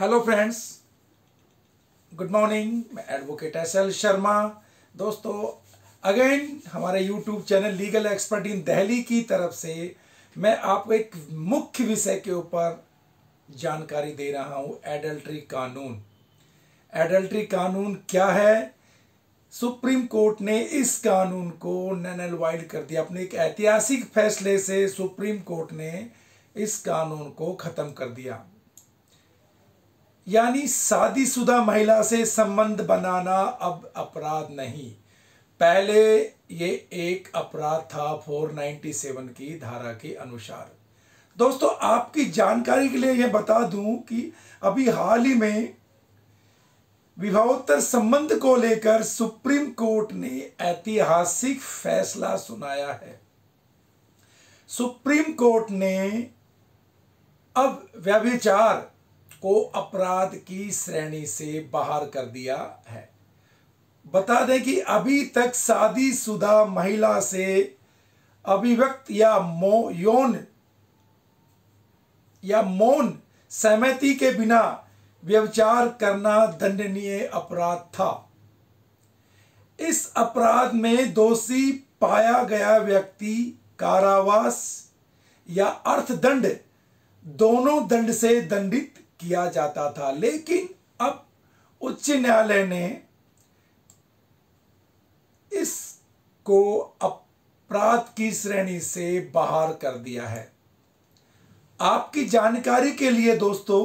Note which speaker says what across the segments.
Speaker 1: Hello friends, good morning. मैं advocate SL. Sharma. दोस्तों, again हमारे YouTube channel legal expert in Delhi की तरफ से मैं आपको एक मुख्य विषय के ऊपर जानकारी दे रहा हूं। एडल्ट्री कानून। एडल्ट्री कानून क्या है? सुप्रीम कोर्ट ने इस कानून को नल एंड वाइड कर दिया। अपने एक ऐतिहासिक फैसले से सुप्रीम कोर्ट ने इस कानून को खत्म कर दिया। यानी शादीशुदा महिला से संबंध बनाना अब अपराध नहीं। पहले ये एक अपराध था 497 की धारा के अनुसार। दोस्तों, आपकी जानकारी के लिए यह बता दूं कि अभी हाल ही में विवाहोत्तर संबंध को लेकर सुप्रीम कोर्ट ने ऐतिहासिक फैसला सुनाया है। सुप्रीम कोर्ट ने अब व्यभिचार को अपराध की श्रेणी से बाहर कर दिया है। बता दें कि अभी तक शादीशुदा महिला से अभिव्यक्त या मौन सहमति के बिना व्यभिचार करना दंडनीय अपराध था। इस अपराध में दोषी पाया गया व्यक्ति कारावास या अर्थदंड दोनों दंड से दंडित किया जाता था। लेकिन अब उच्च न्यायालय ने इसको अपराध की श्रेणी से बाहर कर दिया है। आपकी जानकारी के लिए दोस्तों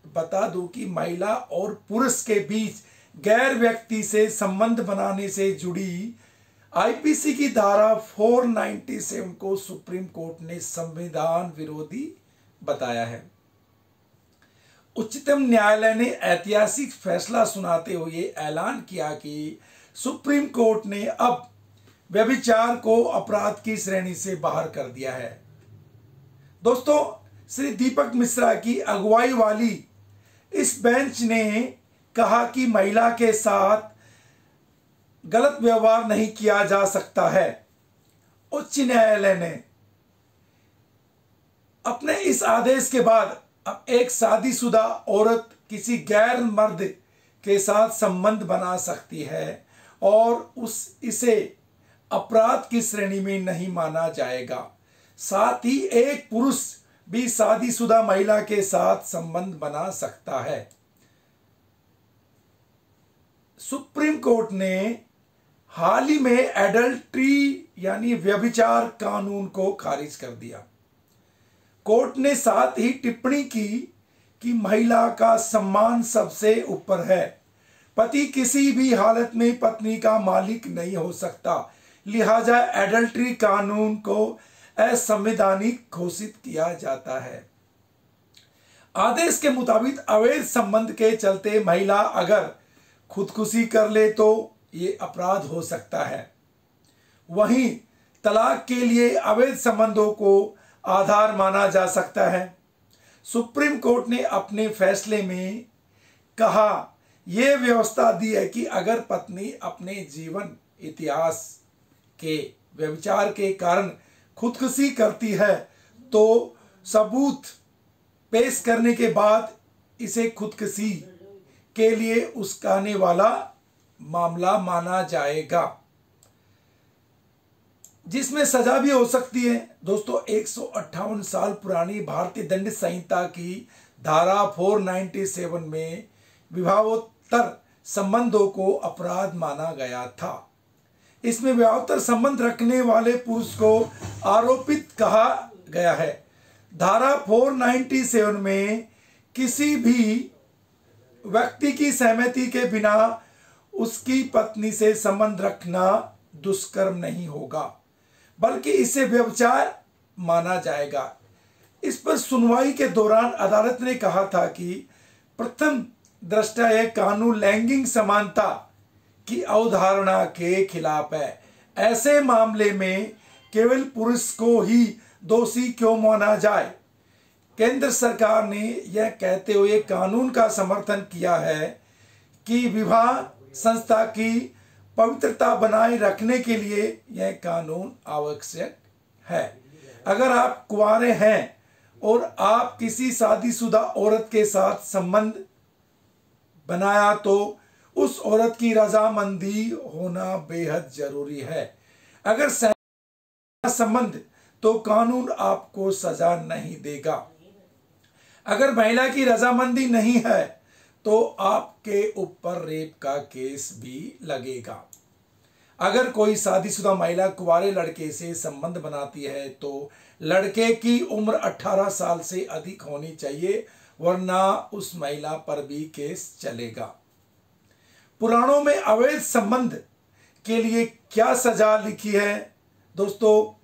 Speaker 1: बता दूं कि महिला और पुरुष के बीच गैर व्यक्ति से संबंध बनाने से जुड़ी आईपीसी की धारा 497 को सुप्रीम कोर्ट ने संविधान विरोधी बताया है। उच्चतम न्यायालय ने ऐतिहासिक फैसला सुनाते हुए ऐलान किया कि सुप्रीम कोर्ट ने अब व्यभिचार को अपराध की श्रेणी से बाहर कर दिया है। दोस्तों, श्री दीपक मिश्रा की अगुवाई वाली इस बेंच ने कहा कि महिला के साथ गलत व्यवहार नहीं किया जा सकता है। उच्च न्यायालय ने अपने इस आदेश के बाद अब एक शादीशुदा औरत किसी गैर मर्द के साथ संबंध बना सकती है और इसे अपराध की श्रेणी में नहीं माना जाएगा। साथ ही एक पुरुष भी शादीशुदा महिला के साथ संबंध बना सकता है। सुप्रीम कोर्ट ने हाल ही में एडल्ट्री यानी व्यभिचार कानून को खारिज कर दिया। कोर्ट ने साथ ही टिप्पणी की कि महिला का सम्मान सबसे ऊपर है। पति किसी भी हालत में पत्नी का मालिक नहीं हो सकता। लिहाजा एडल्ट्री कानून को असंवैधानिक घोषित किया जाता है। आदेश के मुताबिक अवैध संबंध के चलते महिला अगर खुदकुशी कर ले तो ये अपराध हो सकता है। वहीं तलाक के लिए अवैध संबंधों को आधार माना जा सकता है। सुप्रीम कोर्ट ने अपने फैसले में कहा, यह व्यवस्था दी है कि अगर पत्नी अपने जीवन इतिहास के व्यभिचार के कारण खुदकुशी करती है तो सबूत पेश करने के बाद इसे खुदकुशी के लिए उकसाने वाला मामला माना जाएगा, जिसमें सजा भी हो सकती है। दोस्तों, 158 साल पुरानी भारतीय दंड संहिता की धारा 497 में विवाहोत्तर संबंधों को अपराध माना गया था। इसमें विवाहोत्तर संबंध रखने वाले पुरुष को आरोपित कहा गया है। धारा 497 में किसी भी व्यक्ति की सहमति के बिना उसकी पत्नी से संबंध रखना दुष्कर्म नहीं होगा, बल्कि इसे व्यभिचार माना जाएगा। इस पर सुनवाई के दौरान अदालत ने कहा था कि प्रथम दृष्टया यह कानून लैंगिक समानता की अवधारणा के खिलाफ है। ऐसे मामले में केवल पुरुष को ही दोषी क्यों माना जाए? केंद्र सरकार ने यह कहते हुए कानून का समर्थन किया है कि विवाह संस्था की पवित्रता बनाए रखने के लिए यह कानून आवश्यक है। अगर आप कुंवारे हैं और आप किसी शादीशुदा औरत के साथ संबंध बनाया तो उस औरत की रजामंदी होना बेहद जरूरी है। अगर संबंध तो कानून आपको सजा नहीं देगा। अगर महिला की रजामंदी नहीं है तो आपके ऊपर रेप का केस भी लगेगा। अगर कोई शादीशुदा महिला कुंवारे लड़के से संबंध बनाती है तो लड़के की उम्र 18 साल से अधिक होनी चाहिए, वरना उस महिला पर भी केस चलेगा। पुराणों में अवैध संबंध के लिए क्या सजा लिखी है? दोस्तों,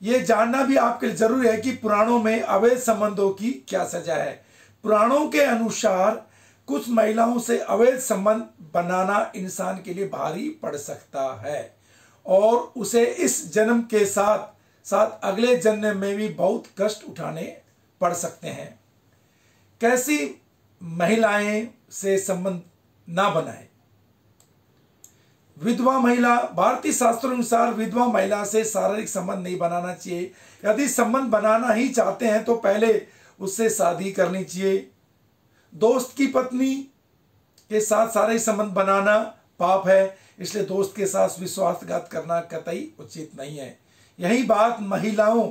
Speaker 1: यह जानना भी आपके लिए जरूरी है कि पुराणों में अवैध संबंधों की क्या सजा है। पुराणों के अनुसार कुछ महिलाओं से अवैध संबंध बनाना इंसान के लिए भारी पड़ सकता है और उसे इस जन्म के साथ साथ अगले जन्म में भी बहुत कष्ट उठाने पड़ सकते हैं। कैसी महिलाएं से संबंध ना बनाए? विधवा महिला, भारतीय शास्त्रों अनुसार विधवा महिला से शारीरिक संबंध नहीं बनाना चाहिए। यदि संबंध बनाना ही चाहते हैं तो पहले उससे शादी करनी चाहिए। दोस्त की पत्नी के साथ शारीरिक संबंध बनाना पाप है, इसलिए दोस्त के साथ विश्वासघात करना कतई उचित नहीं है। यही बात महिलाओं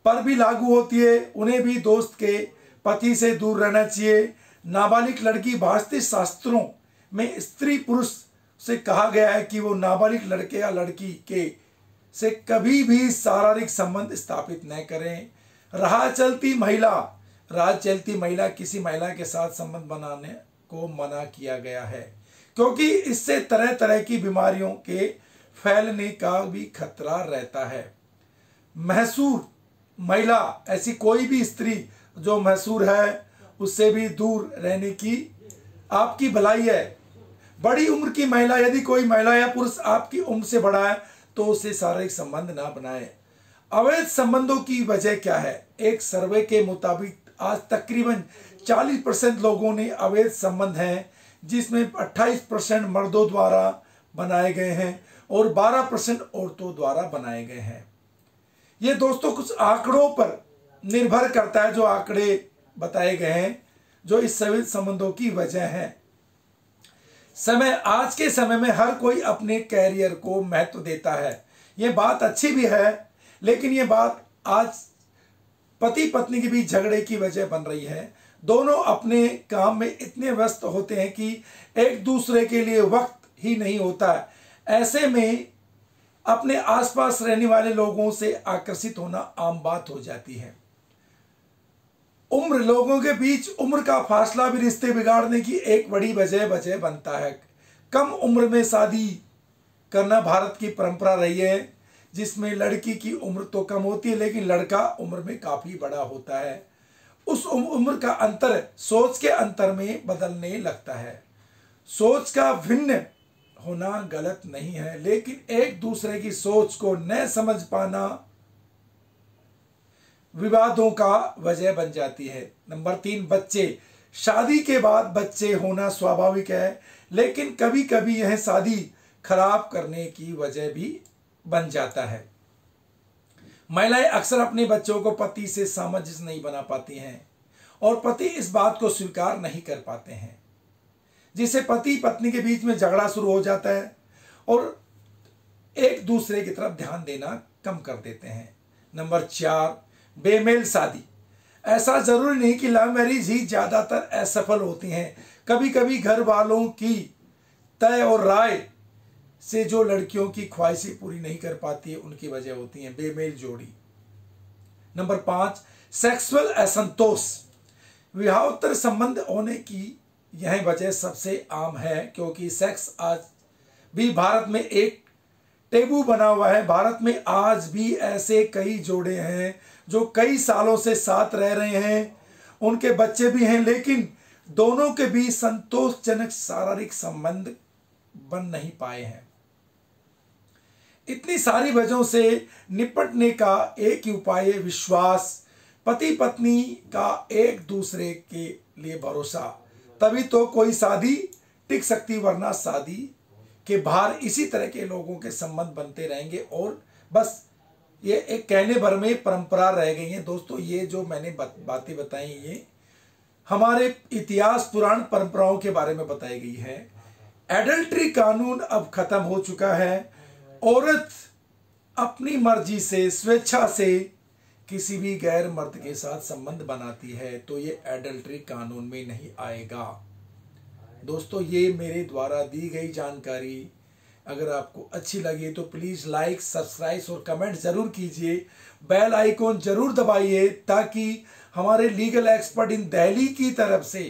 Speaker 1: पर भी लागू होती है, उन्हें भी दोस्त के पति से दूर रहना चाहिए। नाबालिग लड़की, भारतीय शास्त्रों में स्त्री पुरुष से कहा गया है कि वो नाबालिग लड़के या लड़की के से कभी भी शारीरिक संबंध स्थापित न करें। राह चलती महिला किसी महिला के साथ संबंध बनाने को मना किया गया है, क्योंकि इससे तरह तरह की बीमारियों के फैलने का भी खतरा रहता है। महसूर महिला, ऐसी कोई भी स्त्री जो महसूर है, उससे भी दूर रहने की आपकी भलाई है। बड़ी उम्र की महिला, यदि कोई महिला या पुरुष आपकी उम्र से बड़ा है तो उससे शारीरिक संबंध ना बनाए। अवैध संबंधों की वजह क्या है? एक सर्वे के मुताबिक आज तकरीबन 40% लोगों ने अवैध संबंध हैं, जिसमें 28% मर्दों द्वारा बनाए गए हैं और 12% औरतों द्वारा बनाए गए हैं। ये दोस्तों कुछ आंकड़ों पर निर्भर करता है, जो आंकड़े बताए गए हैं, जो इस अवैध संबंधों की वजह है। आज के समय में हर कोई अपने कैरियर को महत्व देता है। यह बात अच्छी भी है, लेकिन यह बात आज पति पत्नी के बीच झगड़े की वजह बन रही है। दोनों अपने काम में इतने व्यस्त होते हैं कि एक दूसरे के लिए वक्त ही नहीं होता है। ऐसे में अपने आसपास रहने वाले लोगों से आकर्षित होना आम बात हो जाती है। लोगों के बीच उम्र का फासला भी रिश्ते बिगाड़ने की एक बड़ी वजह बनता है। कम उम्र में शादी करना भारत की परंपरा रही है, जिसमें लड़की की उम्र तो कम होती है लेकिन लड़का उम्र में काफी बड़ा होता है। उस उम्र का अंतर सोच के अंतर में बदलने लगता है। सोच का भिन्न होना गलत नहीं है, लेकिन एक दूसरे की सोच को न समझ पाना विवादों का वजह बन जाती है। नंबर 3, बच्चे। शादी के बाद बच्चे होना स्वाभाविक है, लेकिन कभी कभी यह शादी खराब करने की वजह भी बन जाता है। महिलाएं अक्सर अपने बच्चों को पति से सामंजस्य नहीं बना पाती हैं और पति इस बात को स्वीकार नहीं कर पाते हैं, जिससे पति पत्नी के बीच में झगड़ा शुरू हो जाता है और एक दूसरे की तरफ ध्यान देना कम कर देते हैं। नंबर 4, बेमेल शादी। ऐसा जरूरी नहीं कि लव मैरिज ही ज्यादातर असफल होती हैं। कभी कभी घर वालों की तय और राय से जो लड़कियों की ख्वाहिशें पूरी नहीं कर पाती है, उनकी वजह होती है बेमेल जोड़ी। नंबर 5, सेक्सुअल असंतोष। विवाहोत्तर संबंध होने की यह वजह सबसे आम है, क्योंकि सेक्स आज भी भारत में एक टेबू बना हुआ है। भारत में आज भी ऐसे कई जोड़े हैं जो कई सालों से साथ रह रहे हैं, उनके बच्चे भी हैं, लेकिन दोनों के बीच संतोषजनक शारीरिक संबंध बन नहीं पाए हैं। इतनी सारी वजहों से निपटने का एक ही उपाय है विश्वास। पति पत्नी का एक दूसरे के लिए भरोसा, तभी तो कोई शादी टिक सकती, वरना शादी के बाहर इसी तरह के लोगों के संबंध बनते रहेंगे और बस ये एक कहने भर में परंपरा रह गई है दोस्तों। ये जो मैंने बातें बताई ये हमारे इतिहास पुराण परंपराओं के बारे में बताई गई है। एडल्ट्री कानून अब खत्म हो चुका है। औरत अपनी मर्जी से स्वेच्छा से किसी भी गैर मर्द के साथ संबंध बनाती है तो ये एडल्ट्री कानून में नहीं आएगा। दोस्तों ये मेरे द्वारा दी गई जानकारी अगर आपको अच्छी लगी तो प्लीज़ लाइक, सब्सक्राइब और कमेंट ज़रूर कीजिए। बेल आइकॉन ज़रूर दबाइए ताकि हमारे लीगल एक्सपर्ट इन दिल्ली की तरफ से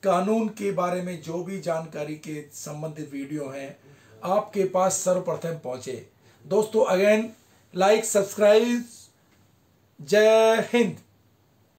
Speaker 1: कानून के बारे में जो भी जानकारी के संबंधित वीडियो हैं आपके पास सर्वप्रथम पहुंचे। दोस्तों अगेन लाइक, सब्सक्राइब। जय हिंद।